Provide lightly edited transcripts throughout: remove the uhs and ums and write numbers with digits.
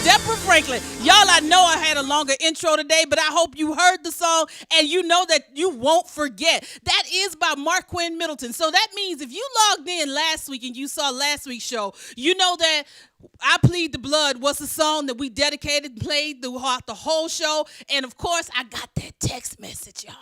Deborah Franklin. Y'all, I know I had a longer intro today, but I hope you heard the song and you know that you won't forget. That is by Marquin Middleton. So that means if you logged in last week and you saw last week's show, you know that I Plead the Blood was the song that we dedicated, played throughout the whole show. And of course, I got that text message, y'all.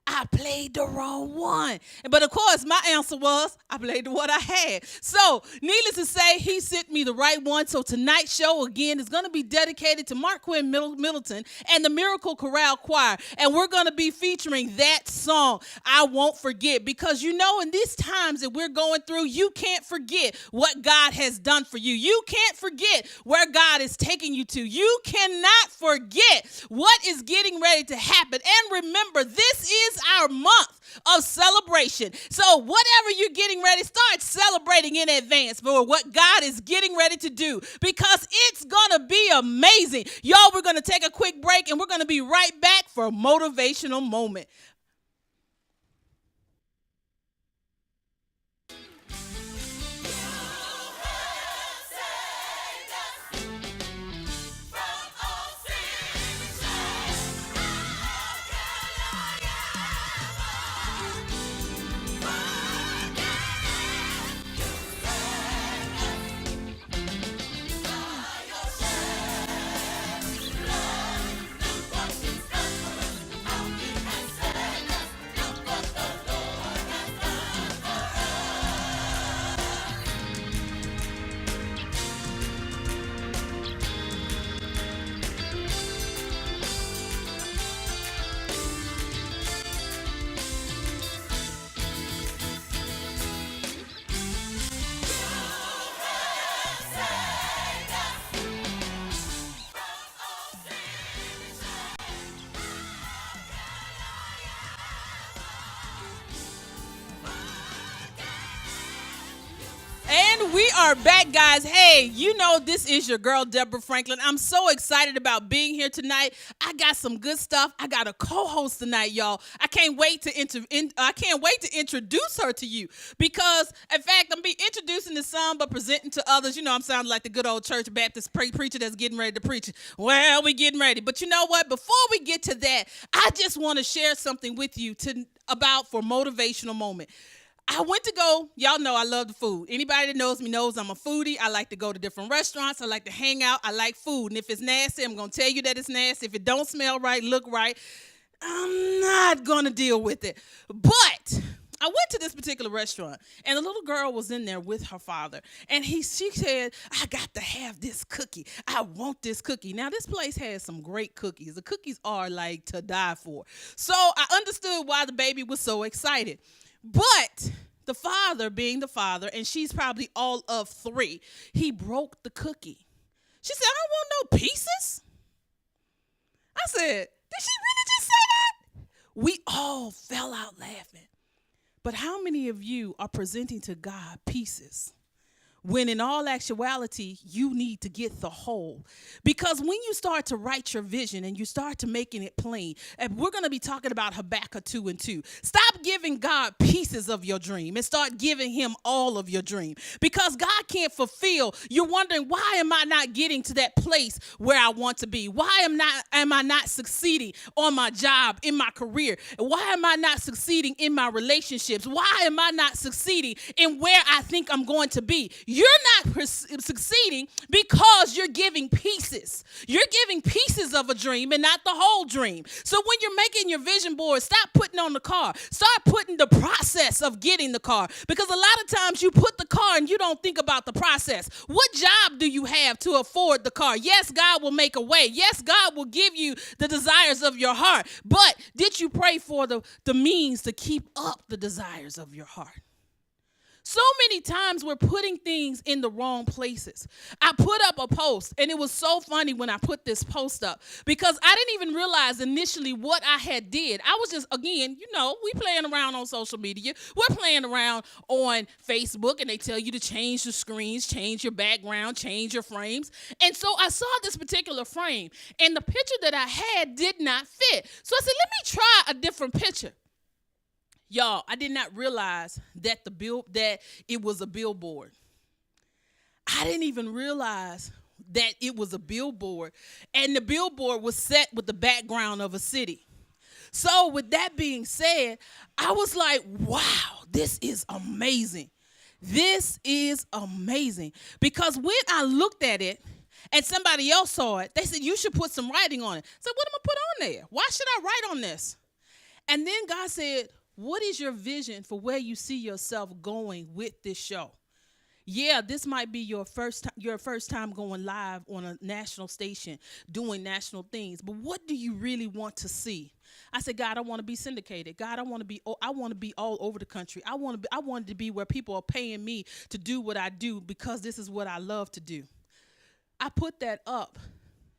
I played the wrong one. But of course, my answer was, I played the one I had. So, needless to say, he sent me the right one. So tonight's show, again, is going to be dedicated to Marquin Middleton and the Miracle Chorale Choir. And we're going to be featuring that song, I Won't Forget. Because you know, in these times that we're going through, you can't forget what God has done for you. You can't forget where God is taking you to. You cannot forget what is getting ready to happen. And remember, this is our month of celebration. So whatever you're getting ready, start celebrating in advance for what God is getting ready to do, because it's going to be amazing. Y'all, we're going to take a quick break and we're going to be right back for a motivational moment. And we are back, guys. Hey, you know this is your girl, Deborah Franklin. I'm so excited about being here tonight. I got some good stuff. I got a co-host tonight, y'all. I can't wait to introduce her to you, because, in fact, I'm be introducing to some but presenting to others. You know, I'm sounding like the good old church Baptist preacher that's getting ready to preach. Well, we getting ready, but you know what? Before we get to that, I just want to share something with you about for motivational moment. I went to go, y'all know I love the food. Anybody that knows me knows I'm a foodie. I like to go to different restaurants. I like to hang out. I like food. And if it's nasty, I'm going to tell you that it's nasty. If it don't smell right, look right, I'm not going to deal with it. But I went to this particular restaurant, and the little girl was in there with her father. And she said, I got to have this cookie. I want this cookie. Now, this place has some great cookies. The cookies are like to die for. So I understood why the baby was so excited. But the father, being the father, and she's probably all of three, he broke the cookie. She said, I don't want no pieces. I said, did she really just say that? We all fell out laughing. But how many of you are presenting to God pieces, when in all actuality, you need to get the whole? Because when you start to write your vision and you start to making it plain, and we're going to be talking about Habakkuk 2:2. Stop giving God pieces of your dream and start giving him all of your dream. Because God can't fulfill. You're wondering, why am I not getting to that place where I want to be? Why am I not succeeding on my job, in my career? Why am I not succeeding in my relationships? Why am I not succeeding in where I think I'm going to be? You're not succeeding because you're giving pieces. You're giving pieces of a dream and not the whole dream. So when you're making your vision board, stop putting on the car. Start putting the process of getting the car. Because a lot of times you put the car and you don't think about the process. What job do you have to afford the car? Yes, God will make a way. Yes, God will give you the desires of your heart. But did you pray for the means to keep up the desires of your heart? So many times we're putting things in the wrong places. I put up a post, and it was so funny when I put this post up, because I didn't even realize initially what I had did. I was just, again, you know, we playing around on social media. We're playing around on Facebook, and they tell you to change your screens, change your background, change your frames. And so I saw this particular frame, and the picture that I had did not fit. So I said, let me try a different picture. Y'all, I did not realize that it was a billboard. I didn't even realize that it was a billboard, and the billboard was set with the background of a city. So with that being said, I was like, wow, this is amazing. This is amazing. Because when I looked at it and somebody else saw it, they said, you should put some writing on it. I said, what am I put on there? Why should I write on this? And then God said, what is your vision for where you see yourself going with this show? Yeah, this might be your first time going live on a national station doing national things, but what do you really want to see? I said, God, I want to be syndicated. God, I want to be all over the country. I wanted to be where people are paying me to do what I do because this is what I love to do. I put that up.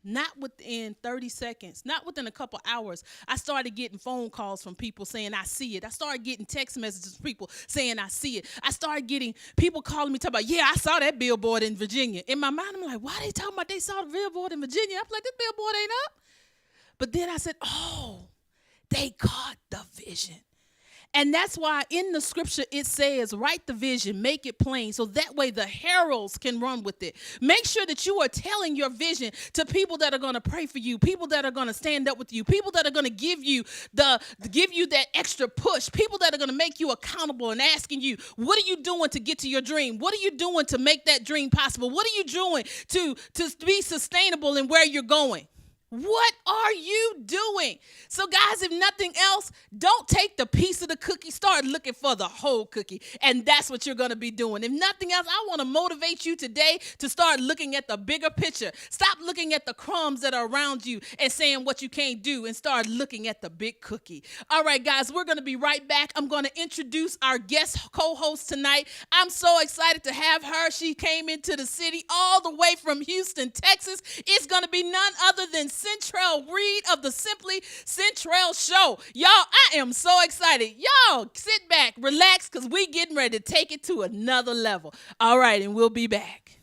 Not within 30 seconds, not within a couple hours, I started getting phone calls from people saying, I see it. I started getting text messages from people saying, I see it. I started getting people calling me, talking about, yeah, I saw that billboard in Virginia. In my mind, I'm like, why are they talking about they saw the billboard in Virginia? I'm like, this billboard ain't up. But then I said, oh, they caught the vision. And that's why in the scripture it says, write the vision, make it plain, so that way the heralds can run with it. Make sure that you are telling your vision to people that are going to pray for you, people that are going to stand up with you, people that are going to give you that extra push, people that are going to make you accountable and asking you, what are you doing to get to your dream? What are you doing to make that dream possible? What are you doing to be sustainable in where you're going? What are you doing? So, guys, if nothing else, don't take the piece of the cookie. Start looking for the whole cookie. And that's what you're going to be doing. If nothing else, I want to motivate you today to start looking at the bigger picture. Stop looking at the crumbs that are around you and saying what you can't do, and start looking at the big cookie. All right, guys, we're going to be right back. I'm going to introduce our guest co-host tonight. I'm so excited to have her. She came into the city all the way from Houston, Texas. It's going to be none other than Centrell Reed of the Simply Centrell Show. Y'all, I am so excited. Y'all, sit back, relax, because we getting ready to take it to another level. All right, and we'll be back.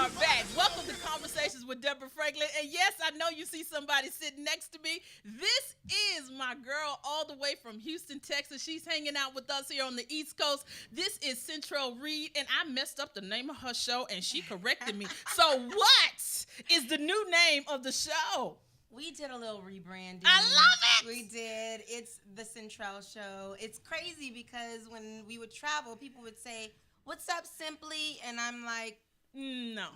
are back. Welcome to Conversations with Deborah Franklin. And yes, I know you see somebody sitting next to me. This is my girl all the way from Houston, Texas. She's hanging out with us here on the East Coast. This is Centrell Reed, and I messed up the name of her show, and she corrected me. So what is the new name of the show? We did a little rebranding. I love it. We did. It's the Central Show. It's crazy because when we would travel, people would say, "What's up, Simply?" And I'm like, No,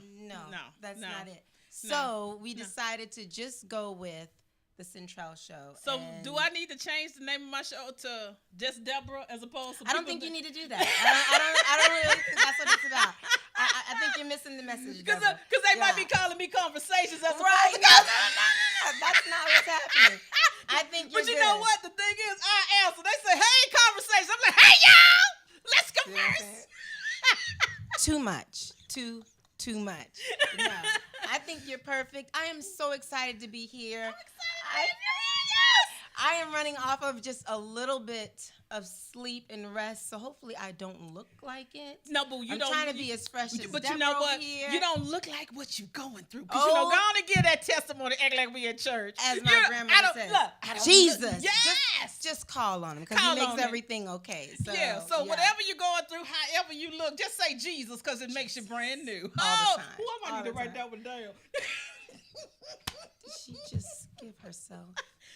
that's not it. No. So we decided to just go with the Central Show. So do I need to change the name of my show to just Deborah as opposed to? I don't think you need to do that. I don't really think that's what it's about. I think you're missing the message. Because they might be calling me conversations as right. opposed to. No, that's not what's happening. I think you're But you good. know what? The thing is, I answer. They say, "Hey, conversation." I'm like, "Hey, y'all, let's converse." Too much. Too much. No, I think you're perfect. I am so excited to be here. I'm excited. I am running off of just a little bit of sleep and rest, so hopefully I don't look like it. No, but I'm trying to be as fresh as But Deborah you know what? here. You don't look like what you're going through. Because go on and give that testimony, act like we in church. As my grandmother says. Look, Jesus. Yes. Just call on him because he makes everything okay. So, so whatever you're going through, however you look, just say Jesus because it makes you brand new. All the time. I might need to write that one down. Did she just give herself?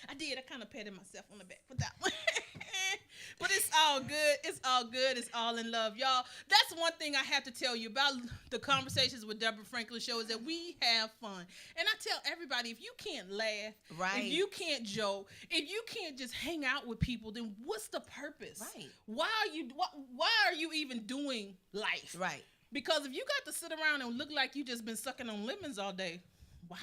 I did. I kind of patted myself on the back with that one. But it's all good. It's all good. It's all in love. Y'all, that's one thing I have to tell you about the Conversations with Deborah Franklin show is that we have fun. And I tell everybody, if you can't laugh, if you can't joke, if you can't just hang out with people, then what's the purpose? Right. Why are you even doing life? Right. Because if you got to sit around and look like you just been sucking on lemons all day, why?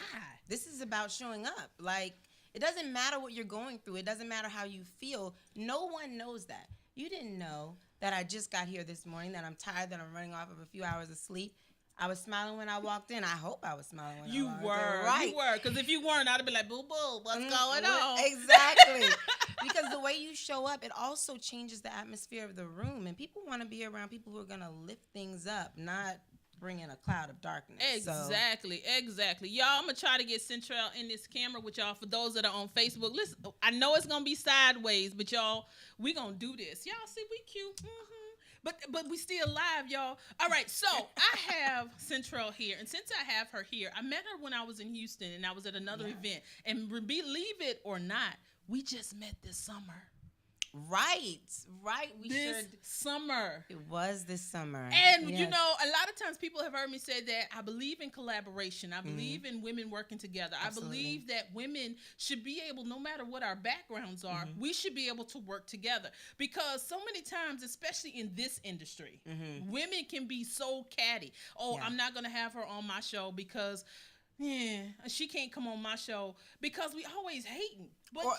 This is about showing up. Like, it doesn't matter what you're going through. It doesn't matter how you feel. No one knows that. You didn't know that I just got here this morning, that I'm tired, that I'm running off of a few hours of sleep. I was smiling when I walked in. I hope I was smiling when I walked in. You were. Because if you weren't, I'd have been like, boo-boo, what's going on? Exactly. Because the way you show up, it also changes the atmosphere of the room. And people want to be around people who are going to lift things up, not bring in a cloud of darkness. Exactly. Y'all, I'm going to try to get Central in this camera with y'all. For those that are on Facebook, listen, I know it's going to be sideways, but y'all, we going to do this. Y'all see, we cute. Mm-hmm. But we still live, y'all. All right, so I have Central here. And since I have her here, I met her when I was in Houston, and I was at another event. And believe it or not, we just met this summer. Right. This summer. It was this summer. And, you know, a lot of times people have heard me say that I believe in collaboration. I believe in women working together. Absolutely. I believe that women should be able, no matter what our backgrounds are, we should be able to work together. Because so many times, especially in this industry, women can be so catty. I'm not going to have her on my show because she can't come on my show because we always hating.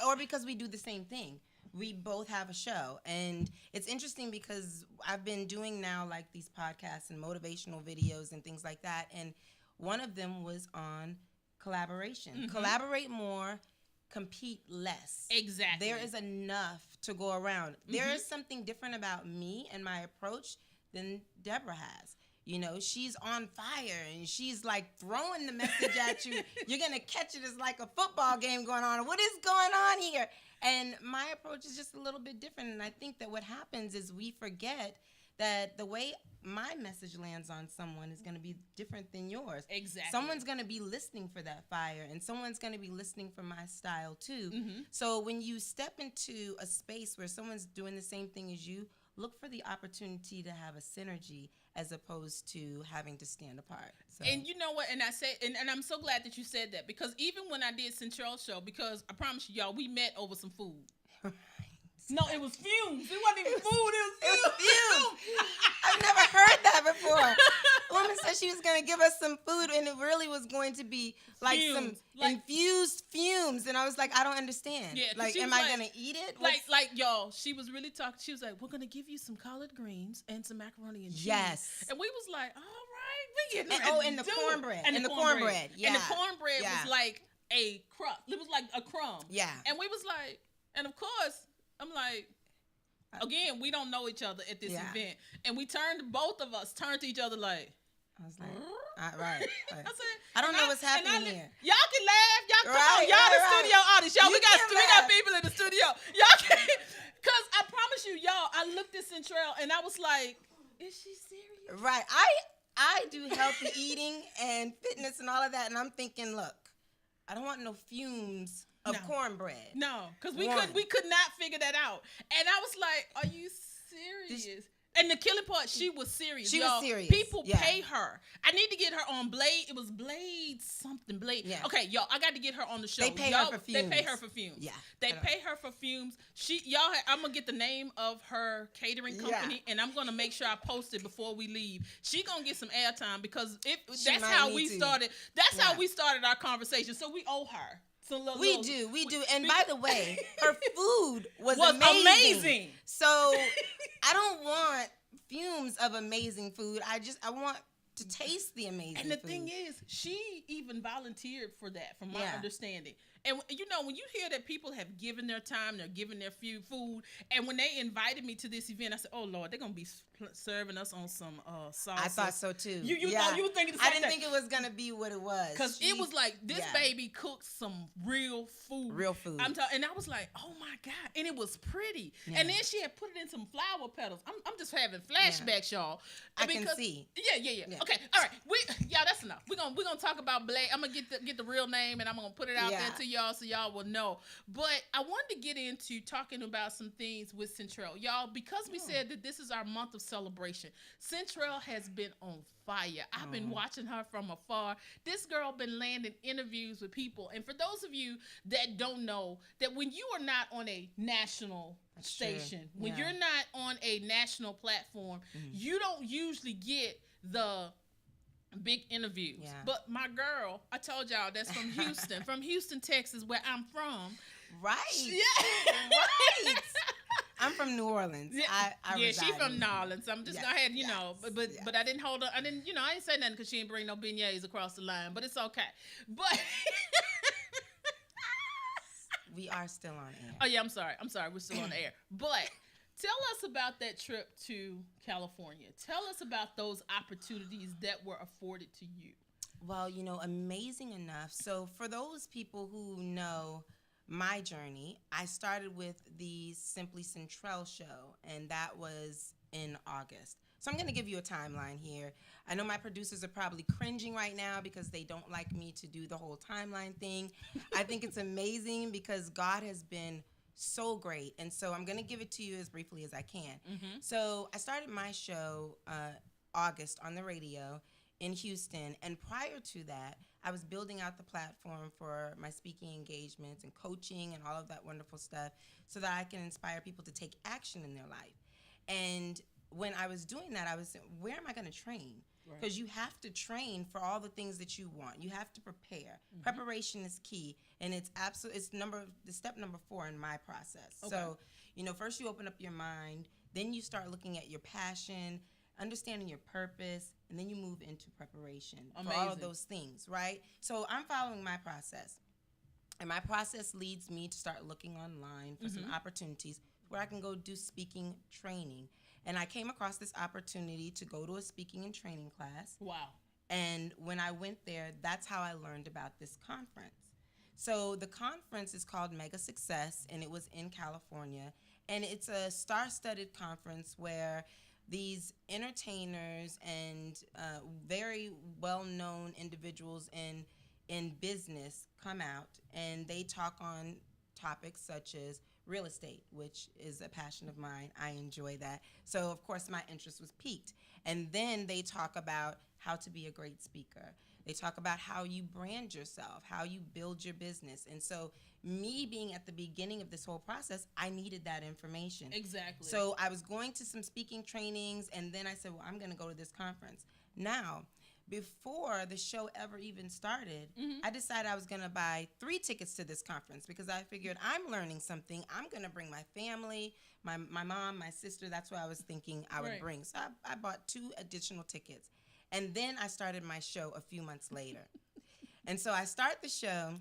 Or because we do the same thing. We both have a show, and it's interesting because I've been doing now like these podcasts and motivational videos and things like that, and one of them was on collaboration. Collaborate more, compete less. Exactly. There is enough to go around. There is something different about me and my approach than Deborah has. You know, she's on fire and she's like throwing the message at you. You're going to catch it as like a football game going on. What is going on here? And my approach is just a little bit different. And I think that what happens is we forget that the way my message lands on someone is going to be different than yours. Exactly. Someone's going to be listening for that fire, and someone's going to be listening for my style too. So when you step into a space where someone's doing the same thing as you, look for the opportunity to have a synergy as opposed to having to stand apart. So. And you know what? And I say, and I'm so glad that you said that, because even when I did Central Show, because I promise you, y'all, we met over some food. No, it was fumes. It wasn't even food. It was fumes. I've never heard that before. A woman said she was going to give us some food, and it really was going to be like fumes. Some infused fumes. And I was like, I don't understand. Yeah, like, am I going to eat it? Like, y'all, she was really talking. She was like, we're going to give you some collard greens and some macaroni and cheese. Yes. And we was like, all right, we getting ready. And the cornbread. And the cornbread. Yeah. And the cornbread was like a crumb. It was like a crumb. Yeah. And we was like, and of course, I'm like, again, we don't know each other at this event. And both of us turned to each other like. I was like, right. I said, I don't know what's happening here. Y'all can laugh. Y'all come on. Y'all the studio audience. Y'all, we got people in the studio. Y'all can. Because I promise you, y'all, I looked at Central and I was like, is she serious? Right. I do healthy eating and fitness and all of that. And I'm thinking, look, I don't want no fumes of No. cornbread. No, because we One. could not figure that out. And I was like, are you serious? And the killing part, she was serious. She y'all. was serious. People Yeah. pay her. I need to get her on Blade. It was Blade something. Blade. Yeah. Okay, y'all. I got to get her on the show. They pay her y'all, for They pay fumes. her for fumes. Yeah. They pay her for fumes. I'm gonna get the name of her catering company, and I'm gonna make sure I post it before we leave. She gonna get some airtime because that's might how need we to. started. That's how Yeah. we started our conversation. So we owe her. We do. And by the way, her food was amazing. amazing. So I don't want fumes of amazing food. I want to taste the amazing And the food. thing is, she even volunteered for that, from my Yeah. understanding. And when you hear that people have given their time, they're giving their food, and when they invited me to this event, I said, "Oh Lord, they're gonna be serving us on some salsa." I thought so too. You Yeah. thought you were thinking the I same didn't thing. think it was gonna be what it was. Because it was like, this yeah. baby cooked some real food. Real food. And I was like, oh my God. And it was pretty. Yeah. And then she had put it in some flower petals. I'm just having flashbacks, y'all. I can see. Yeah. Okay. All right. Y'all, that's enough. We're gonna talk about Blake. I'm gonna get the real name and I'm gonna put it out there to y'all so y'all will know. But I wanted to get into talking about some things with Centrell. Y'all, because we said that this is our month of celebration, Centrell has been on fire. I've been watching her from afar. This girl been landing interviews with people. And for those of you that don't know, that when you are not on a national station, when you're not on a national platform, you don't usually get the big interviews. Yeah. But my girl, I told y'all, that's from Houston, from Houston, Texas, where I'm from. Right. Yeah. Right. I'm from New Orleans. I Yeah, she reside from in- New Orleans. I'm just gonna have, but I didn't hold her. I didn't say nothing because she didn't bring no beignets across the line. But it's okay. But we are still on air. oh yeah, I'm sorry. We're still on the air. But tell us about that trip to California. Tell us about those opportunities that were afforded to you. Well, amazing enough. So for those people who know my journey, I started with the Simply Centrell show, and that was in August. So I'm going to give you a timeline here. I know my producers are probably cringing right now because they don't like me to do the whole timeline thing. I think it's amazing because God has been so great. And so I'm going to give it to you as briefly as I can. So I started my show August on the radio in Houston. And prior to that, I was building out the platform for my speaking engagements and coaching and all of that wonderful stuff so that I can inspire people to take action in their life. And when I was doing that, I was saying, where am I going to train? Because you have to train for all the things that you want. You have to prepare. Preparation is key, and it's step number 4 in my process. Okay. So, first you open up your mind, then you start looking at your passion, understanding your purpose, and then you move into preparation for all of those things, right? So I'm following my process, and my process leads me to start looking online for some opportunities where I can go do speaking training. And I came across this opportunity to go to a speaking and training class. Wow. And when I went there, that's how I learned about this conference. So the conference is called Mega Success, and it was in California. And it's a star-studded conference where these entertainers and very well-known individuals in business come out, and they talk on topics such as real estate, which is a passion of mine. I enjoy that. So, of course, my interest was piqued. And then they talk about how to be a great speaker. They talk about how you brand yourself, how you build your business. And so me being at the beginning of this whole process, I needed that information. Exactly. So I was going to some speaking trainings, and then I said, well, I'm going to go to this conference. Now, before the show ever even started, I decided I was going to buy 3 tickets to this conference because I figured I'm learning something. I'm going to bring my family, my mom, my sister. That's what I was thinking I would bring. So I bought 2 additional tickets. And then I started my show a few months later. And so I start the show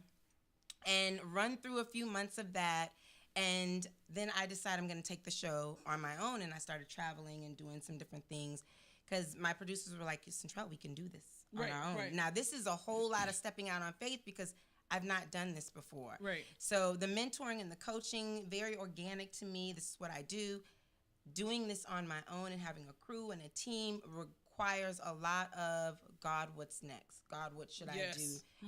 and run through a few months of that. And then I decided I'm going to take the show on my own. And I started traveling and doing some different things. Because my producers were like, Centrell, we can do this on our own. Right. Now, this is a whole lot of stepping out on faith because I've not done this before. Right. So the mentoring and the coaching, very organic to me. This is what I do. Doing this on my own and having a crew and a team requires a lot of God, what's next? God, what should I do?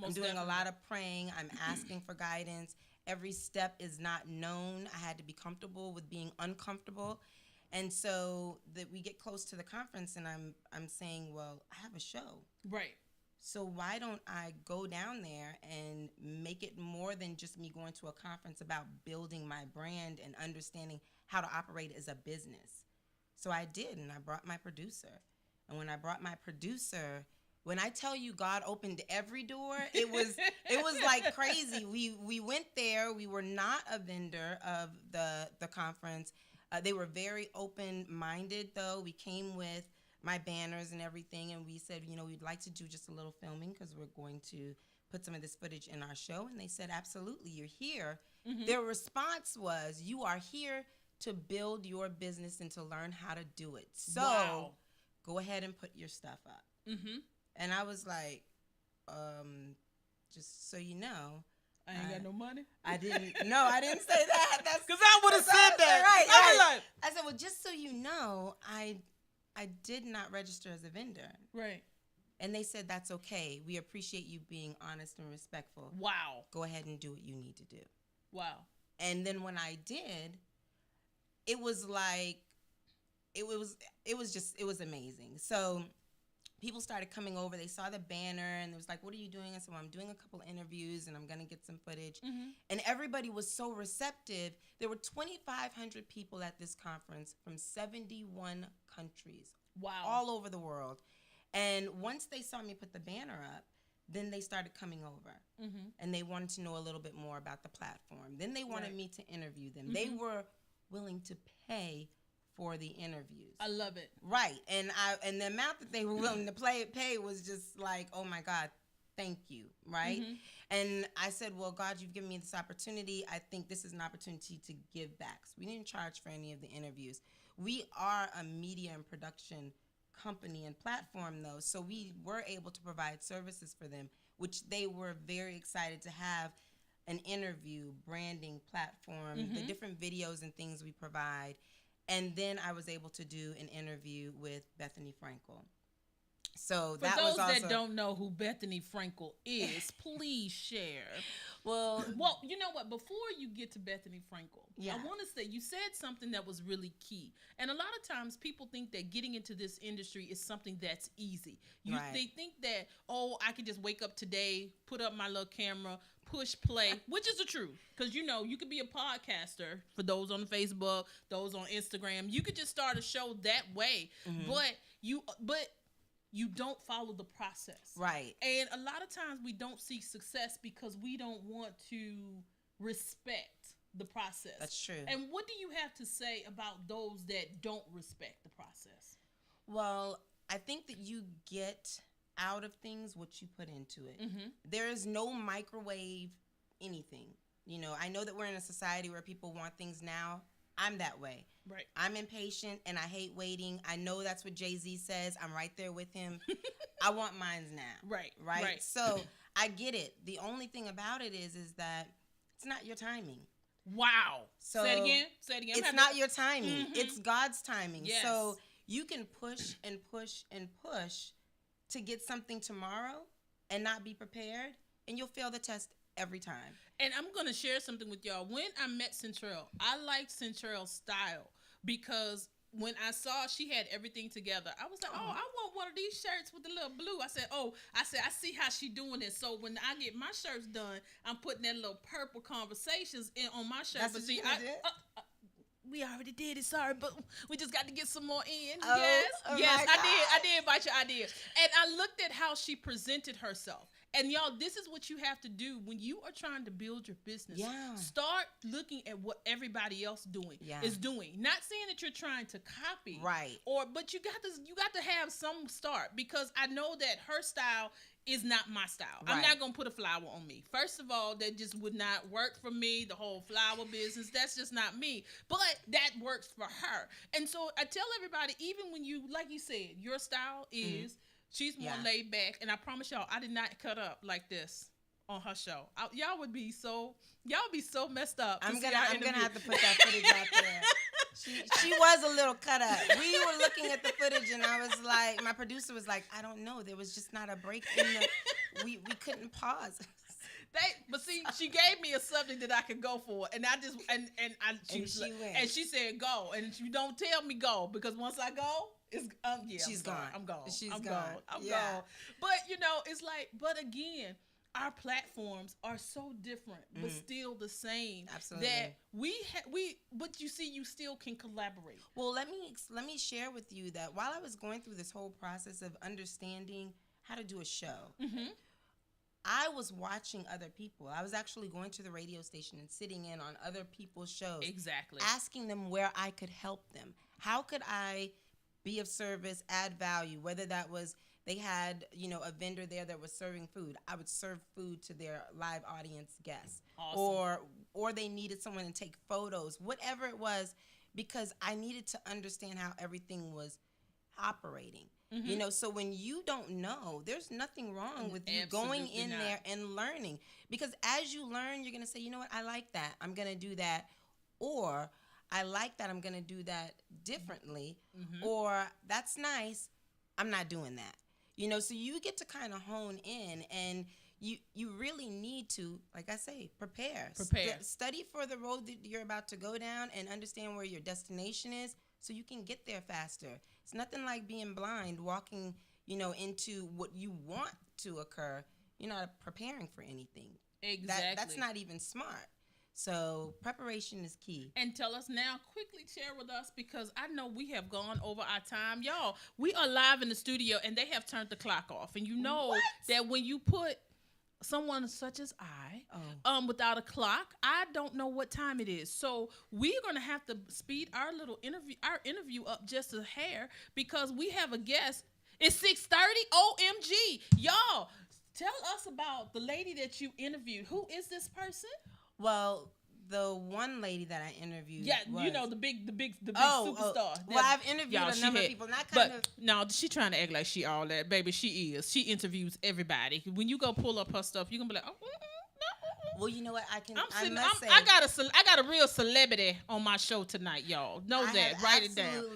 I'm doing a lot of praying. I'm asking for guidance. Every step is not known. I had to be comfortable with being uncomfortable. And so that we get close to the conference and I'm saying, well, I have a show. Right. So why don't I go down there and make it more than just me going to a conference about building my brand and understanding how to operate as a business? So I did, and I brought my producer. And when I brought my producer, when I tell you God opened every door, it was like crazy. We went there. We were not a vendor of the conference. They were very open-minded, though. We came with my banners and everything, and we said, we'd like to do just a little filming because we're going to put some of this footage in our show. And they said, absolutely, you're here. Mm-hmm. Their response was, you are here to build your business and to learn how to do it. So go ahead and put your stuff up. Mm-hmm. And I was like, just so you know, I ain't got no money. I didn't say that. That's because I would have said that. Right. I said, well, just so you know, I did not register as a vendor. Right. And they said, that's okay. We appreciate you being honest and respectful. Wow. Go ahead and do what you need to do. Wow. And then when I did, it was like, it was amazing. So people started coming over. They saw the banner and it was like, what are you doing? I said, well, I'm doing a couple of interviews and I'm going to get some footage. Mm-hmm. And everybody was so receptive. There were 2,500 people at this conference from 71 countries. Wow. All over the world. And once they saw me put the banner up, then they started coming over. Mm-hmm. And they wanted to know a little bit more about the platform. Then they wanted me to interview them. Mm-hmm. They were willing to pay for the interviews. I love it. Right. And the amount that they were willing to pay was just like, oh my God, thank you. Right. Mm-hmm. And I said, well, God, you've given me this opportunity. I think this is an opportunity to give back. So we didn't charge for any of the interviews. We are a media and production company and platform, though. So we were able to provide services for them, which they were very excited to have an interview, branding, platform, mm-hmm. the different videos and things we provide. And then I was able to do an interview with Bethany Frankel. So for those that don't know who Bethany Frankel is, please share. Well, you know what? Before you get to Bethany Frankel, I want to say you said something that was really key. And a lot of times people think that getting into this industry is something that's easy. They think that, I could just wake up today, put up my little camera, push play, which is the truth. Because, you could be a podcaster for those on Facebook, those on Instagram. You could just start a show that way. Mm-hmm. But you don't follow the process. Right. And a lot of times we don't seek success because we don't want to respect the process. That's true. And what do you have to say about those that don't respect the process? Well, I think that you get out of things what you put into it. Mm-hmm. There is no microwave anything. I know that we're in a society where people want things now. I'm that way. Right. I'm impatient and I hate waiting. I know that's what Jay-Z says. I'm right there with him. I want mines now. Right. So I get it. The only thing about it is that it's not your timing. Wow. So Say it again. It's not your timing. Mm-hmm. It's God's timing. Yes. So you can push and push and push to get something tomorrow and not be prepared, and you'll fail the test every time. And I'm going to share something with y'all. When I met Centrell, I liked Centrell's style because when I saw she had everything together, I was like, I want one of these shirts with the little blue. I said, I see how she doing it. So when I get my shirts done, I'm putting that little purple conversations on my shirt. That's what you did? We already did it, sorry, but we just got to get some more in. Yes, I did invite your idea. And I looked at how she presented herself. And y'all, this is what you have to do when you are trying to build your business. Yeah. Start looking at what everybody else is doing. Not saying that you're trying to copy. Right. But you got to have some start, because I know that her style is not my style. Right. I'm not going to put a flower on me. First of all, that just would not work for me, the whole flower business. That's just not me. But that works for her. And so I tell everybody, even when you, like you said, your style is, she's more laid back. And I promise y'all, I did not cut up like this on her show. Y'all would be so messed up. I'm gonna have to put that footage out there. She was a little cut up. We were looking at the footage, and I was like, my producer was like, I don't know. There was just not a break in the. We couldn't pause. But see, she gave me a subject that I could go for, and I just and she said go, and you don't tell me go because once I go, it's she's gone. I'm gone. She's I'm gone. gone. I'm gone. But it's like, but again, our platforms are so different, but still the same. Absolutely. That but you see, you still can collaborate. Well, let me share with you that while I was going through this whole process of understanding how to do a show. I was watching other people. I was actually going to the radio station and sitting in on other people's shows. Exactly. Asking them where I could help them. How could I be of service, add value? Whether that was they had, a vendor there that was serving food. I would serve food to their live audience guests. Awesome. Or they needed someone to take photos. Whatever it was, because I needed to understand how everything was operating. So when you don't know, there's nothing wrong with you going in there and learning. Because as you learn, you're going to say, you know what, I like that. I'm going to do that. Or I like that. I'm going to do that differently. Or that's nice. I'm not doing that. So you get to kind of hone in, and you really need to, like I say, prepare. Study for the road that you're about to go down and understand where your destination is so you can get there faster. It's nothing like being blind, walking, into what you want to occur. You're not preparing for anything. Exactly. That's not even smart. So preparation is key. And tell us now, quickly share with us, because I know we have gone over our time. Y'all, we are live in the studio, and they have turned the clock off. And that when you put someone such as I, without a clock, I don't know what time it is. So we're gonna have to speed our interview up just a hair, because we have a guest. It's 6:30. OMG, y'all! Tell us about the lady that you interviewed. Who is this person? Well, the one lady that I interviewed. Yeah, was, the big superstar. Well, I've interviewed a number of people. No, she trying to act like she all that, baby. She is. She interviews everybody. When you go pull up her stuff, you gonna be like, oh. Well, you know what? I got a real celebrity on my show tonight, y'all. Know that. Write it down.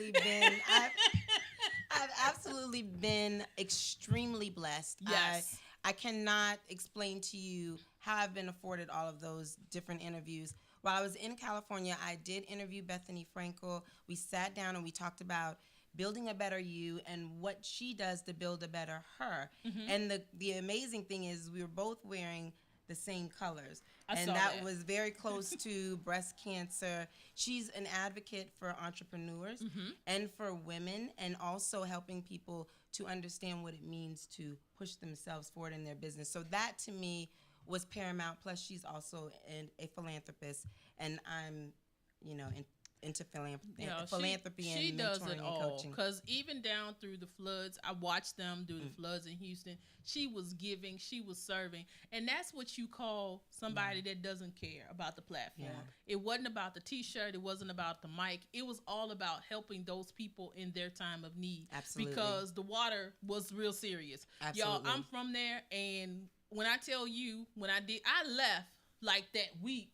I've absolutely been extremely blessed. Yes. I cannot explain to you how I've been afforded all of those different interviews. While I was in California, I did interview Bethany Frankel. We sat down and we talked about building a better you and what she does to build a better her. And the amazing thing is we were both wearing the same colors. And that was very close to breast cancer. She's an advocate for entrepreneurs and for women, and also helping people to understand what it means to push themselves forward in their business. So that to me was paramount. Plus she's also a philanthropist, and I'm, into philanthropy and she does mentoring it all, and coaching. because even down through the floods, I watched them do the floods in Houston. She was giving, she was serving, and that's what you call somebody that doesn't care about the platform. It wasn't about the t-shirt, it wasn't about the mic, it was all about helping those people in their time of need. Absolutely. Because the water was real serious. Absolutely. Y'all, I'm from there, and when I tell you, I left like that week,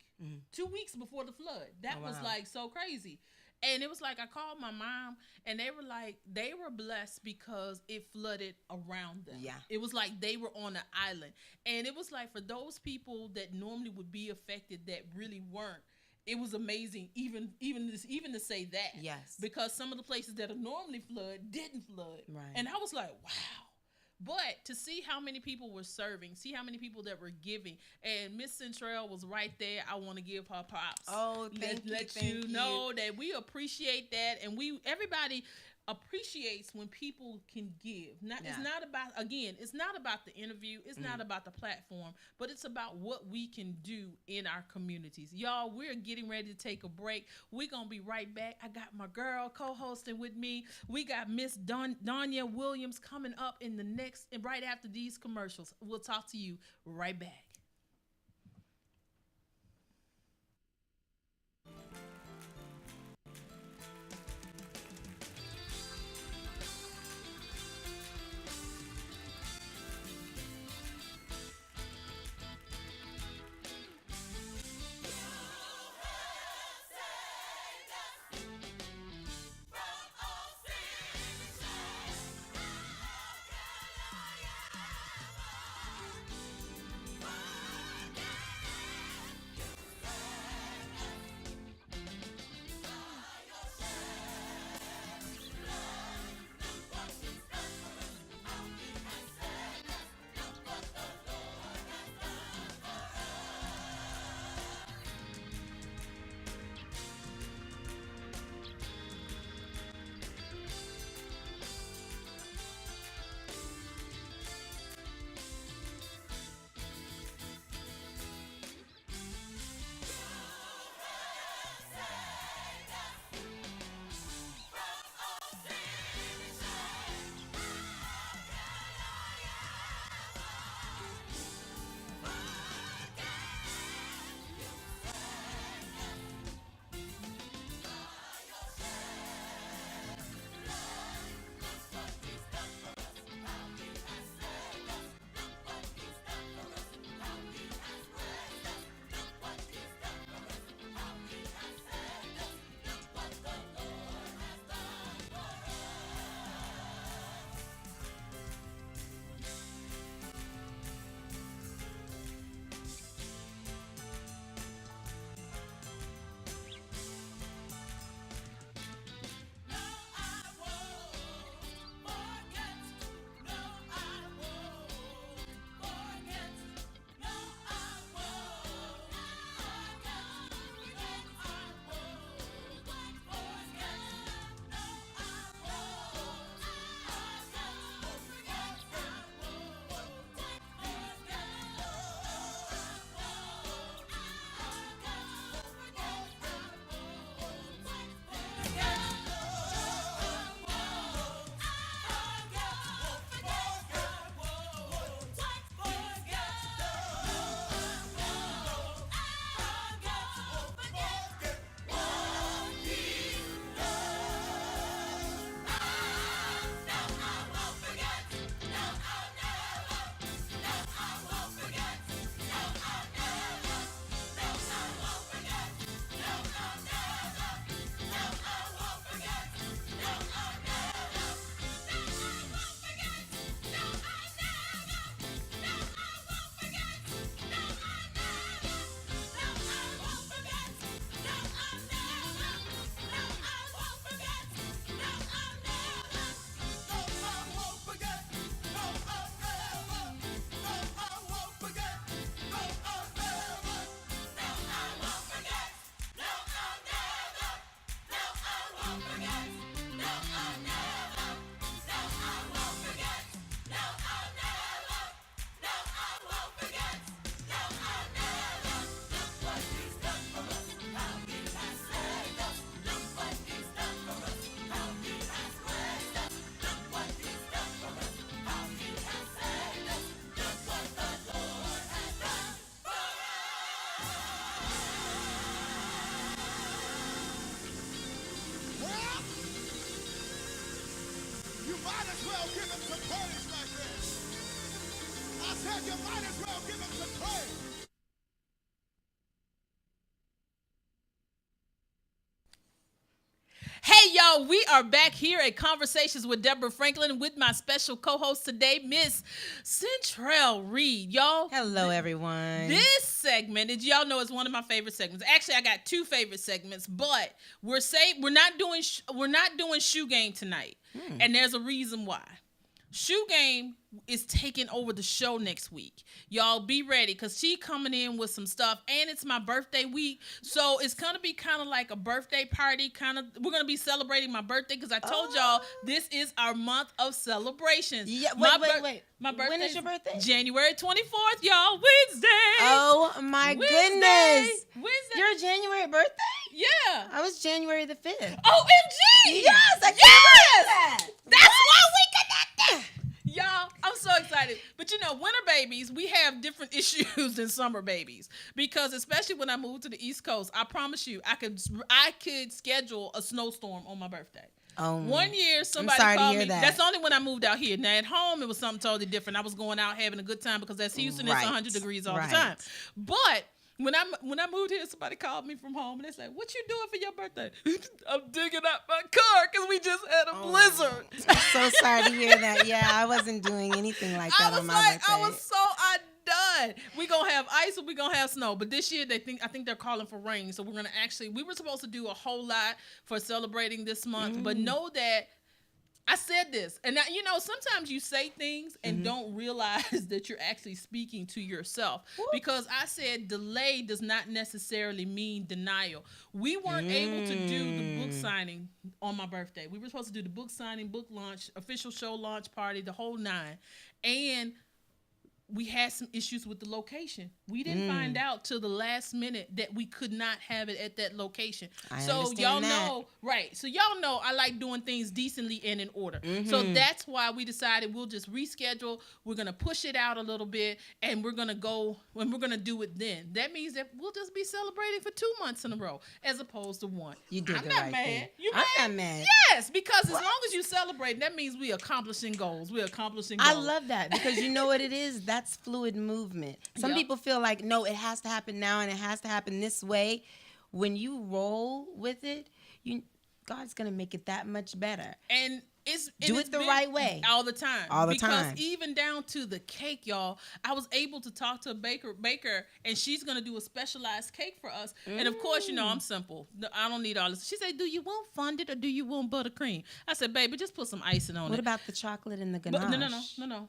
2 weeks before the flood. That was like so crazy. And it was like, I called my mom, and they were like, they were blessed because it flooded around them. Yeah. It was like they were on an island. And it was like, for those people that normally would be affected that really weren't, it was amazing even to say that. Yes. Because some of the places that are normally flood didn't flood. Right. And I was like, wow. But to see how many people were serving, see how many people that were giving, and Miss Centrell was right there. I want to give her props. Oh, thank you. Know that we appreciate that, and everybody appreciates when people can give. It's not about the interview. It's not about the platform, but it's about what we can do in our communities. Y'all, we're getting ready to take a break. We're going to be right back. I got my girl co-hosting with me. We got Miss Danya Williams coming up in the next, and right after these commercials. We'll talk to you right back. well give him some praise right there. I said you might as well give him some praise. Hey, y'all, we are back here at Conversations with Deborah Franklin with my special co-host today, Miss Centrell Reed. Y'all, Hello, everyone. this segment, as y'all know, is one of my favorite segments. Actually, I got two favorite segments, but we're not doing shoe game tonight, and there's a reason why. Shoe Game is taking over the show next week. Y'all be ready because she coming in with some stuff, and it's my birthday week. So it's going to be kind of like a birthday party. We're going to be celebrating my birthday because I told y'all this is our month of celebrations. Yeah, wait. My birthday. When is your birthday? January 24th, y'all. Wednesday. Oh, my goodness. Wednesday. Your January birthday? Yeah. I was January the 5th. OMG. Yes, I can't believe that. That's why we connected. Y'all, I'm so excited. But winter babies, we have different issues than summer babies. Because especially when I moved to the East Coast, I promise you, I could schedule a snowstorm on my birthday. One year, somebody called me. That's only when I moved out here. Now, at home, it was something totally different. I was going out having a good time because that's Houston. It's 100 degrees all the time. But when I moved here, somebody called me from home and they said, "What you doing for your birthday?" I'm digging out my car because we just had a blizzard. I'm so sorry to hear that. Yeah, I wasn't doing anything like that on my birthday. I was so done. We gonna have ice or we gonna have snow. But this year I think they're calling for rain. So we were supposed to do a whole lot for celebrating this month. But know that I said this, and sometimes you say things and don't realize that you're actually speaking to yourself. Because I said delay does not necessarily mean denial. We weren't able to do the book signing on my birthday. We were supposed to do the book signing, book launch, official show launch party, the whole nine. And we had some issues with the location. We didn't find out till the last minute that we could not have it at that location. So y'all know I like doing things decently and in order. So that's why we decided we'll just reschedule. We're going to push it out a little bit, and we're going to go when we're going to do it then. That means that we'll just be celebrating for 2 months in a row as opposed to one. You did I'm the not right mad. thing. You mad? I'm not mad. Yes, because as long as you celebrate, that means we're accomplishing goals. I love that because you know what it is? That's fluid movement. Some people feel like, no, it has to happen now and it has to happen this way. When you roll with it, God's going to make it that much better. And do it the right way. All the time. Because even down to the cake, y'all, I was able to talk to a baker, and she's going to do a specialized cake for us. And of course, I'm simple. I don't need all this. She said, "Do you want fondant or do you want buttercream?" I said, "Baby, just put some icing on it." What about the chocolate and the ganache? No.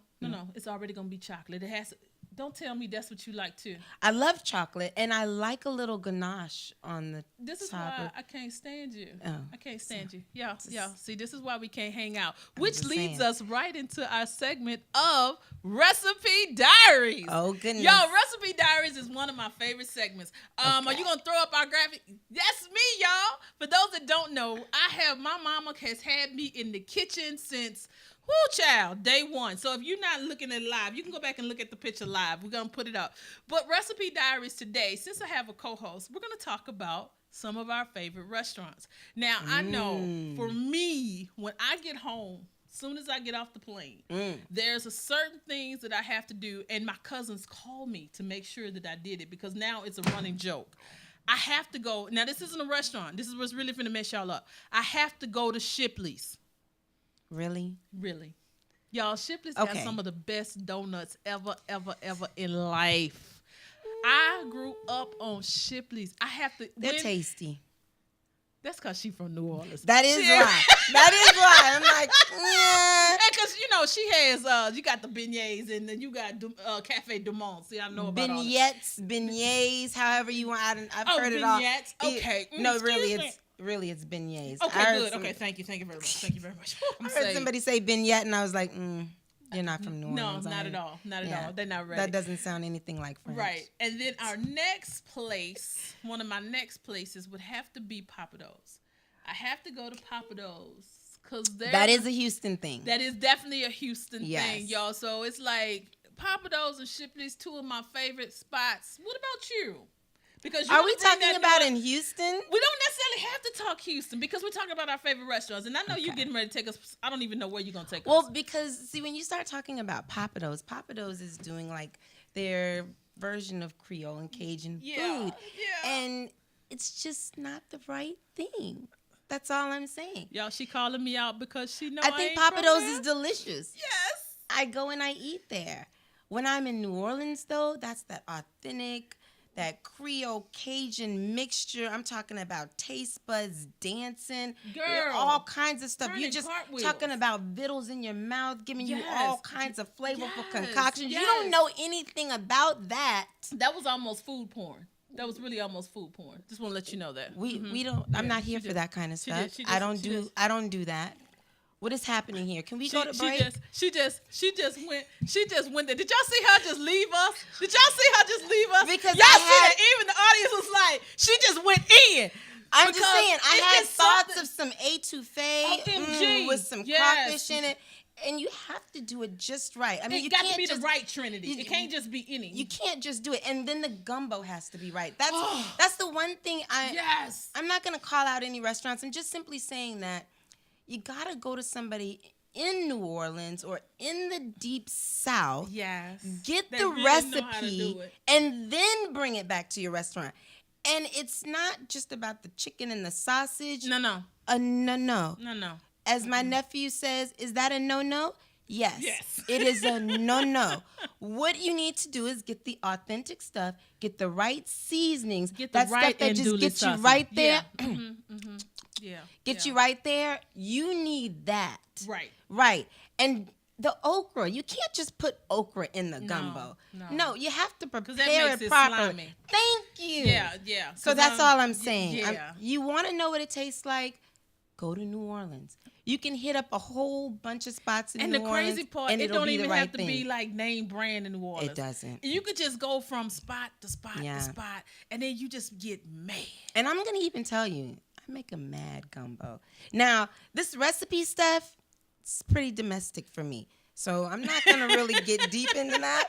It's already going to be chocolate. It has. Don't tell me that's what you like too. I love chocolate, and I like a little ganache on the This is top. why I can't stand you. Oh. I can't stand you. Yeah. See, this is why we can't hang out. Which leads us right into our segment of Recipe Diaries. Oh, goodness. Yo, Recipe Diaries is one of my favorite segments. Are you going to throw up our graphic? That's me, y'all. For those that don't know, my mama has had me in the kitchen since... child, day one. So if you're not looking at it live, you can go back and look at the picture live. We're going to put it up. But Recipe Diaries today, since I have a co-host, we're going to talk about some of our favorite restaurants. Now, I know for me, when I get home, as soon as I get off the plane, there's a certain things that I have to do, and my cousins call me to make sure that I did it because now it's a running joke. I have to go. Now, this isn't a restaurant. This is what's really finna mess y'all up. I have to go to Shipley's. Really? Y'all, Shipley's got some of the best donuts ever in life. I grew up on Shipley's. They're tasty. That's because she from New Orleans. That is why. I'm like, yeah. Because, she has, you got the beignets and then you got Cafe Du Monde. See, I know about beignets, however you want. I've heard it all. Beignets, okay. No, really, it's beignets. Okay, good. Okay, thank you very much. I heard somebody say beignet, and I was like, you're not from New Orleans. No, not at all. Not at all. They're not ready. That doesn't sound anything like French. Right. And then our next place, one of my next places would have to be Papados. I have to go to Papados because that is a Houston thing. That is definitely a Houston thing, y'all. So it's like Papados and Shipley's, two of my favorite spots. What about you? Because you Are gotta we bring talking that about noise. in Houston? We don't necessarily have to talk Houston because we're talking about our favorite restaurants. And I know you're getting ready to take us. I don't even know where you're going to take us. Well, because see, when you start talking about Papados is doing like their version of Creole and Cajun food, Yeah. and it's just not the right thing. That's all I'm saying. Y'all, she calling me out because she know I think ain't from Papados there. is delicious. Yes. I go and I eat there. When I'm in New Orleans, though, that's that authentic, that Creole Cajun mixture. I'm talking about taste buds dancing, Girl, all kinds of stuff. turning You're just cartwheels. talking about vittles in your mouth, giving you all kinds of flavorful Yes. concoctions. Yes. You don't know anything about that. That was almost food porn. That was really almost food porn. Just want to let you know that. We don't. I'm not here for that kind of She stuff. did, she I just- don't do that. What is happening here? Can we go to break? She just went there. Did y'all see her just leave us? Did y'all see her just leave us? Because y'all I see had- that even the audience was like, she just went in. I'm just Because saying, I it's had just thoughts something- of some etouffee OMG. with some Yes. crawfish in it, and you have to do it just right. I mean, It you got can't to be just, the right Trinity. you- It can't just be any. You can't just do it, and then the gumbo has to be right. That's the one thing Yes. I'm not gonna call out any restaurants. I'm just simply saying that you gotta go to somebody in New Orleans or in the deep South. Yes. Get They the really know how to recipe do it. and then bring it back to your restaurant. And it's not just about the chicken and the sausage. No. No. No. As my nephew says, is that a no-no? Yes. Yes. It is a no-no. What you need to do is get the authentic stuff, get the right seasonings, Get the that right stuff that just andouille gets you sausage. right there. Yeah. Get yeah. you right there. You need that. Right. Right. And the okra, you can't just put okra in the gumbo. no. You have to that prepare makes it it properly. slimy. Thank you. Yeah. So that's all I'm saying. Yeah. You want to know what it tastes like? Go to New Orleans. You can hit up a whole bunch of spots in And New the Orleans, crazy part, and it it'll don't be even the right have to thing. be like name brand in New Orleans. It doesn't. You could just go from spot to spot Yeah. to spot, and then you just get mad. And I'm gonna even tell you, I make a mad gumbo. Now, this recipe stuff, it's pretty domestic for me. So I'm not gonna really get deep into that.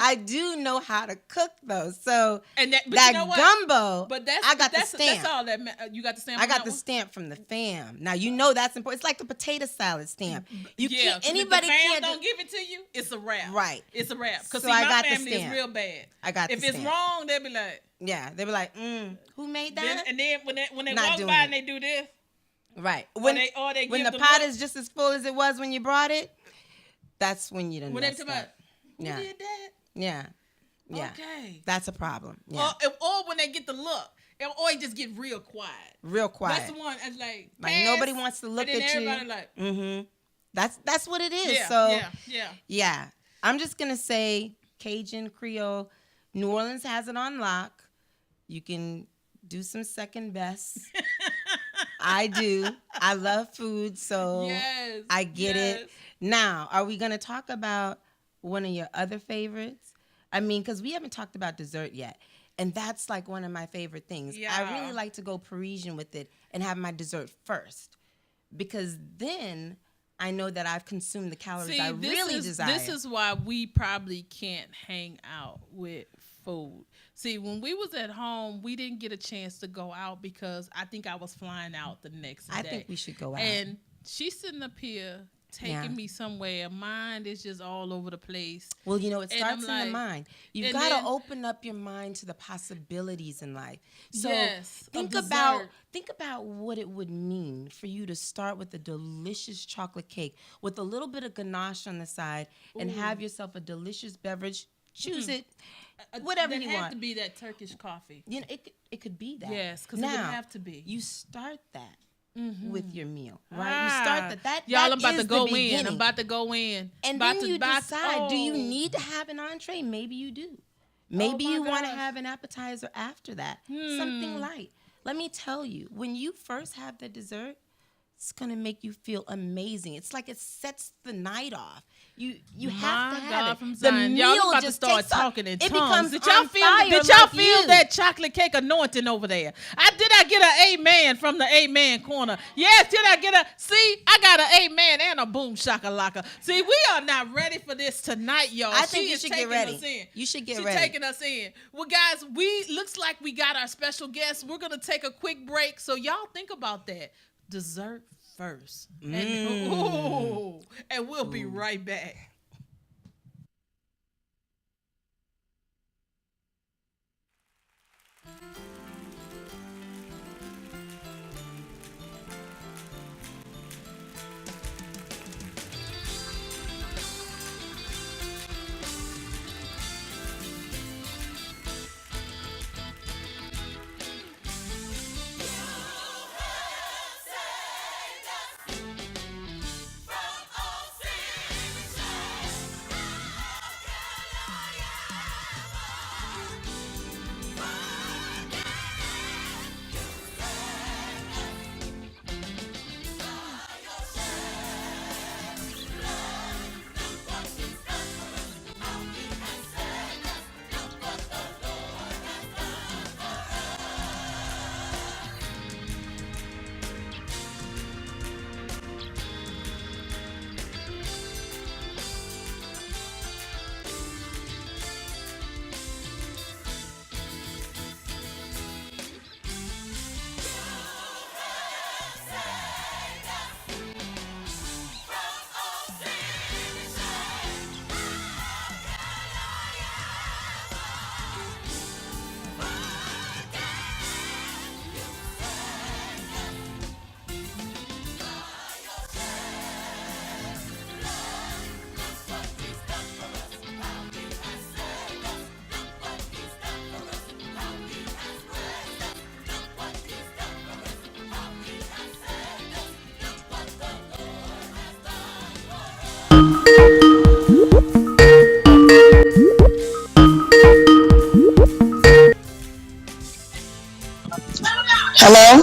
I do know how to cook though. So And that, but that you know what? gumbo, But that's I got that's, the stamp. That's all that you got the stamp. I on got that the one? stamp from the fam. Now you know that's important. It's like the potato salad stamp. You Yeah, can't 'cause if anybody the fam can't don't give it to you. It's a wrap. Right. It's a wrap. Because So see, I my got the family is stamp. real bad. I got if the it's stamp. wrong, they'll be like. Yeah, they were like, who made that? Then, and then when they Not walk doing by it. and they do this, Right. or When they when give the the pot look. is just as full as it was when you brought it, that's when you done when they messed talk about, up. who Yeah. did that? Yeah. Yeah. Okay. That's a problem. Yeah. Or when they get the look, or they just get real quiet. Real quiet. That's the one. It's like Like nobody wants to look and then at you. everybody like, Mm-hmm. That's what it is. yeah, So yeah. I'm just gonna say Cajun Creole. New Orleans has it on lock. You can do some second best. I do. I love food, so Yes, I get yes. it. Now, are we gonna talk about one of your other favorites? I mean, because we haven't talked about dessert yet. And that's like one of my favorite things. I Yeah. really like to go Parisian with it and have my dessert first. Because then I know that I've consumed the calories I really desire. This is why we probably can't hang out with food. See, when we was at home, we didn't get a chance to go out because I think I was flying out the next day. I think we should go out. And she's sitting up here taking me somewhere. Mind is just all over the place. Well, you know, it And starts I'm in the mind. You've and got then- to open up your mind to the possibilities in life. So Yes, a think dessert. about what it would mean for you to start with a delicious chocolate cake with a little bit of ganache on the side and have yourself a delicious beverage. Choose it, whatever It you have want. to be that Turkish coffee. You know, it could be that. Yes, 'cause it would Now, have to be. You start that with your meal, right? Ah, You start that. Y'all, that I'm about is to go the in. beginning. I'm about to go in. And about then to, you about- decide, do you oh. need to have an entree? Maybe you do. Maybe my you want to gosh. have an appetizer after that. Something light. Let me tell you, when you first have the dessert, it's going to make you feel amazing. It's like it sets the night off. You have to My have God, it. from The Zion. meal Y'all about to just start takes off. talking in It tongues. becomes Did y'all on feel? fire Did y'all like feel you. that chocolate cake anointing over there? Did I get an amen from the amen corner? Yes, can I get a, see, I got an amen and a boom shakalaka. See, we are not ready for this tonight, y'all. I think She you is should taking get ready. us in. You should get She's ready. taking us in. Well, guys, we looks like we got our special guest. We're going to take a quick break. So y'all think about that. Dessert first. And we'll be right back. Hello?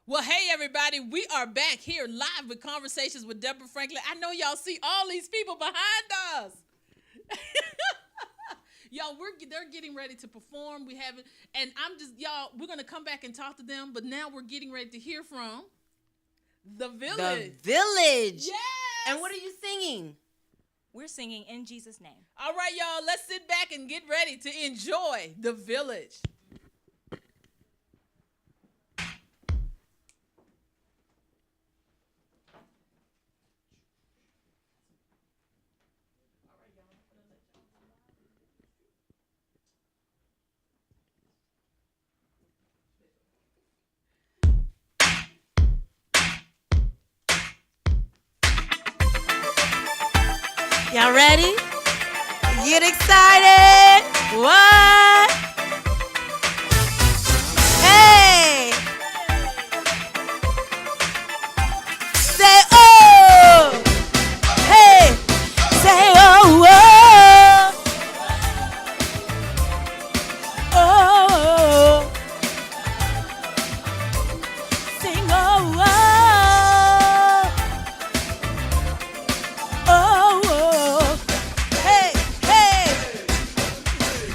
Well, hey, everybody, we are back here live with Conversations with Deborah Franklin. I know y'all see all these people behind us. Y'all, they're getting ready to perform. We haven't, and I'm just, y'all, we're going to come back and talk to them, but now we're getting ready to hear from The Village. The Village. Yes. And what are you singing? We're singing In Jesus' Name. All right, y'all, let's sit back and get ready to enjoy The Village. Y'all ready? Get excited. What? Hey. Say oh. Hey. Say oh. Oh. Oh. Sing oh. Oh. Oh. Hey. Hey.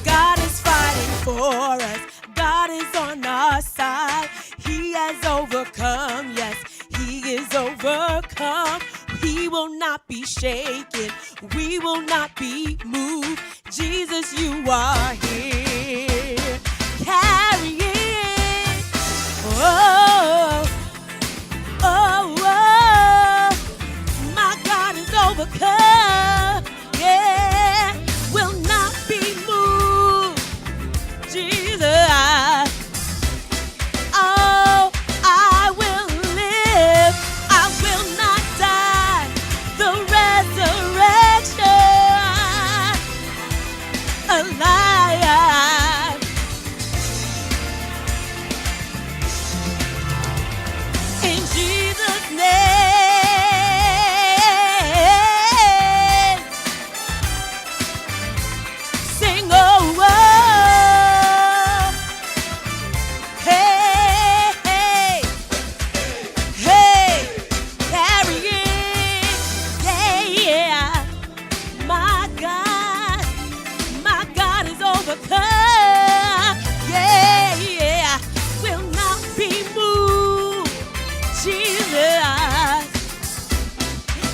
God is fighting for us. God is on our side. He has overcome. Yes, He is overcome. He will not be shaken. We will not be moved. Jesus, you are here. Carry it. Oh, oh, oh. My God is overcome. Yeah, will not be moved. Jesus. Oh, I will live. I will not die. The resurrection. Alive. In Jesus' name. Sing oh, oh. Hey, hey, hey, carry it, yeah. My God is overcome, yeah, yeah. Will not be moved, Jesus.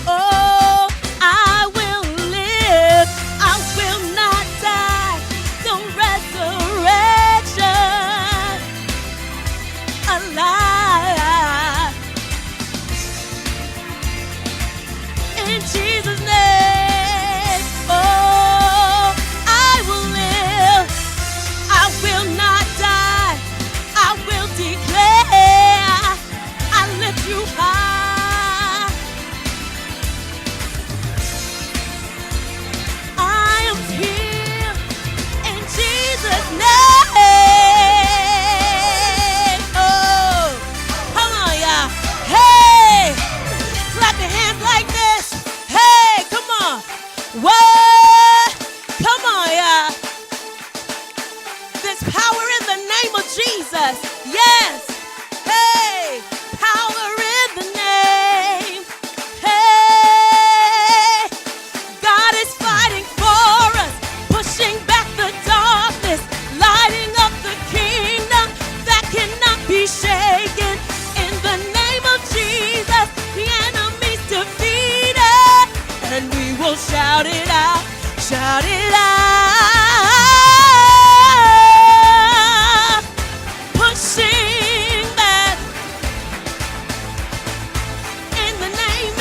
Oh, I will live, I will not die. The resurrection. Alive in Jesus' name. Oh, I will live. I will not die. I will declare. I lift you high. I am here in Jesus' name. Oh, come on, y'all. Hey, clap your hands like this. Hey, come on. What? Come on, y'all. There's power in the name of Jesus. Yes. Hey, power in the name. Hey, God is fighting for us, pushing back the darkness, lighting up the kingdom that cannot be shaken. In the name of Jesus, the enemy's defeated, and we will shout it out, shout it out, pushing back. In the name,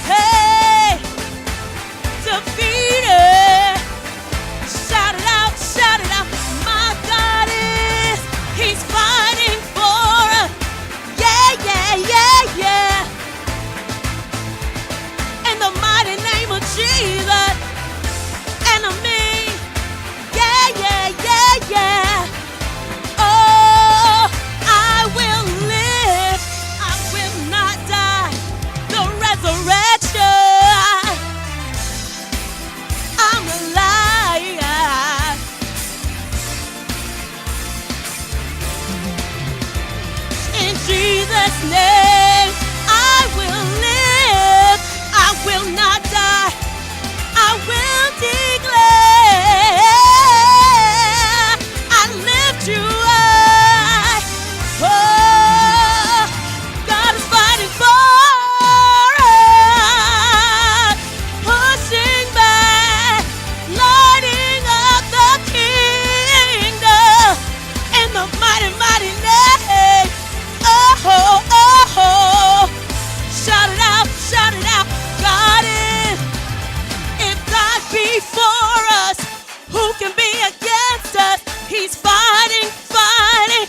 hey, defeated. Shout it out, shout it out. My God is, He's fighting for us. Yeah, yeah, yeah, yeah. In the mighty name of Jesus, enemy. Yeah, yeah, yeah, yeah. Oh, I will live. I will not die. The resurrection. I'm alive. In Jesus' name, I will live. I will not die. I will declare. I lift you high. Oh, God is fighting for us, pushing back, lighting up the kingdom in the mighty, mighty name. Oh, oh, oh. Shout it out, shout it out. God is, if God be for us, who can be against us? He's fighting, fighting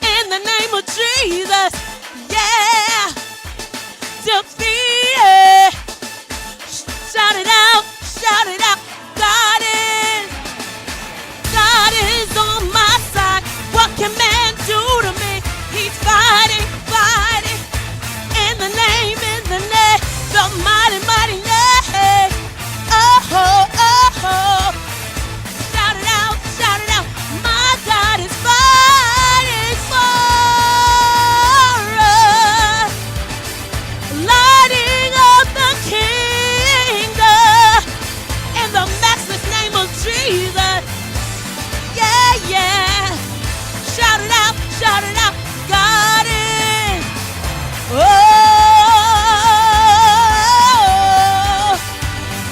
in the name of Jesus. Yeah, defeated. Shout it out. God is. Oh,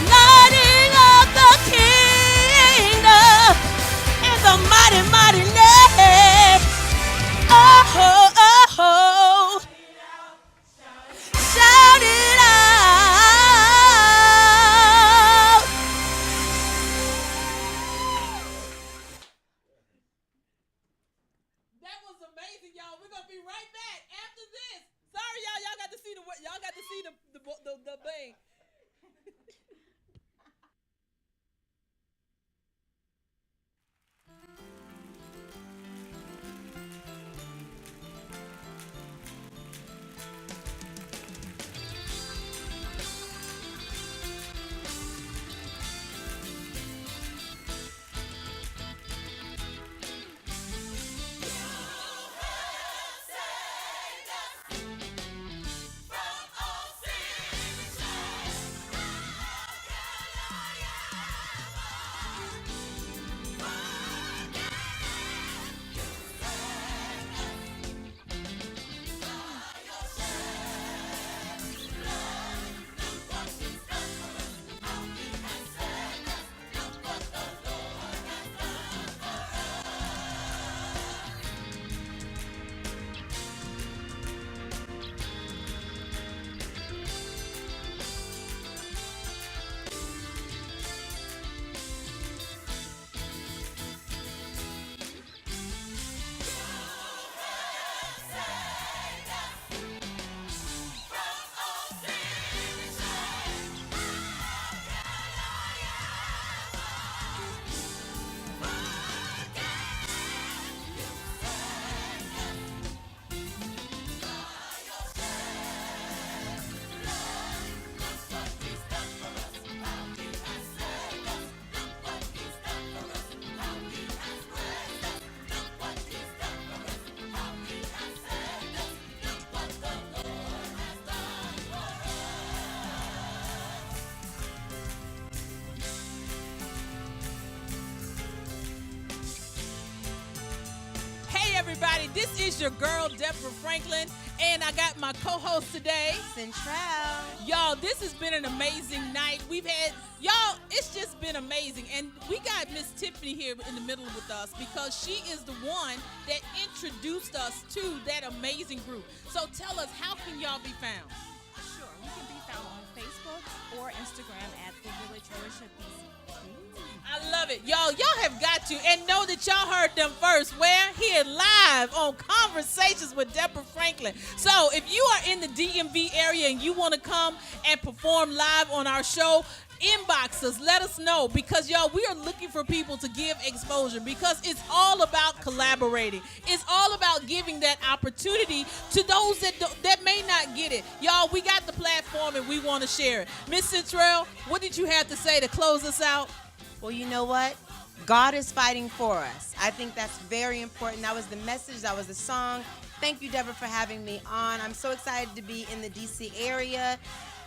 lighting up the kingdom and the mighty, mighty name. Oh, oh, oh. Shout it out. That was amazing, y'all. We're gonna be right back after this. Sorry, y'all. Y'all got to see the thing. Everybody, this is your girl Deborah Franklin, and I got my co-host today, Central. Y'all, this has been an amazing night. It's just been amazing, and we got Miss Tiffany here in the middle with us because she is the one that introduced us to that amazing group. So tell us, how can y'all be found? Sure, we can be found on Facebook or Instagram at The Village Worship BC. I love it. Y'all have got to. And know that y'all heard them first. Where? Here live on Conversations with Deborah Franklin. So if you are in the DMV area and you want to come and perform live on our show, inbox us. Let us know. Because, y'all, we are looking for people to give exposure because it's all about collaborating. It's all about giving that opportunity to those that may not get it. Y'all, we got the platform and we want to share it. Miss Centrell, what did you have to say to close us out? Well, you know what? God is fighting for us. I think that's very important. That was the message. That was the song. Thank you, Deborah, for having me on. I'm so excited to be in the D.C. area.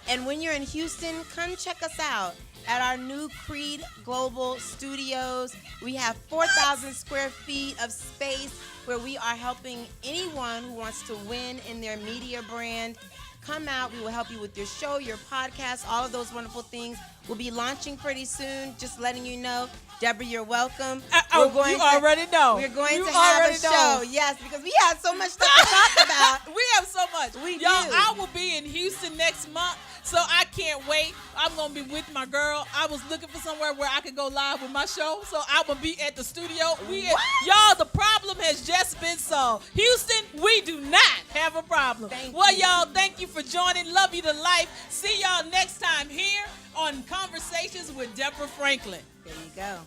And when you're in Houston, come check us out at our new Creed Global Studios. We have 4,000 square feet of space where we are helping anyone who wants to win in their media brand. Come out. We will help you with your show, your podcast, all of those wonderful things. We'll be launching pretty soon. Just letting you know. Deborah, you're welcome. Already know. We're going to have a show. Yes, because we have so much stuff to talk about. We have so much. We do. I will be in Houston next month, so I can't wait. I'm going to be with my girl. I was looking for somewhere where I could go live with my show, so I will be at the studio. Y'all, the problem has just been solved. Houston, we do not have a problem. Y'all, thank you for joining. Love you to life. See y'all next time here on Conversations with Deborah Franklin. There you go.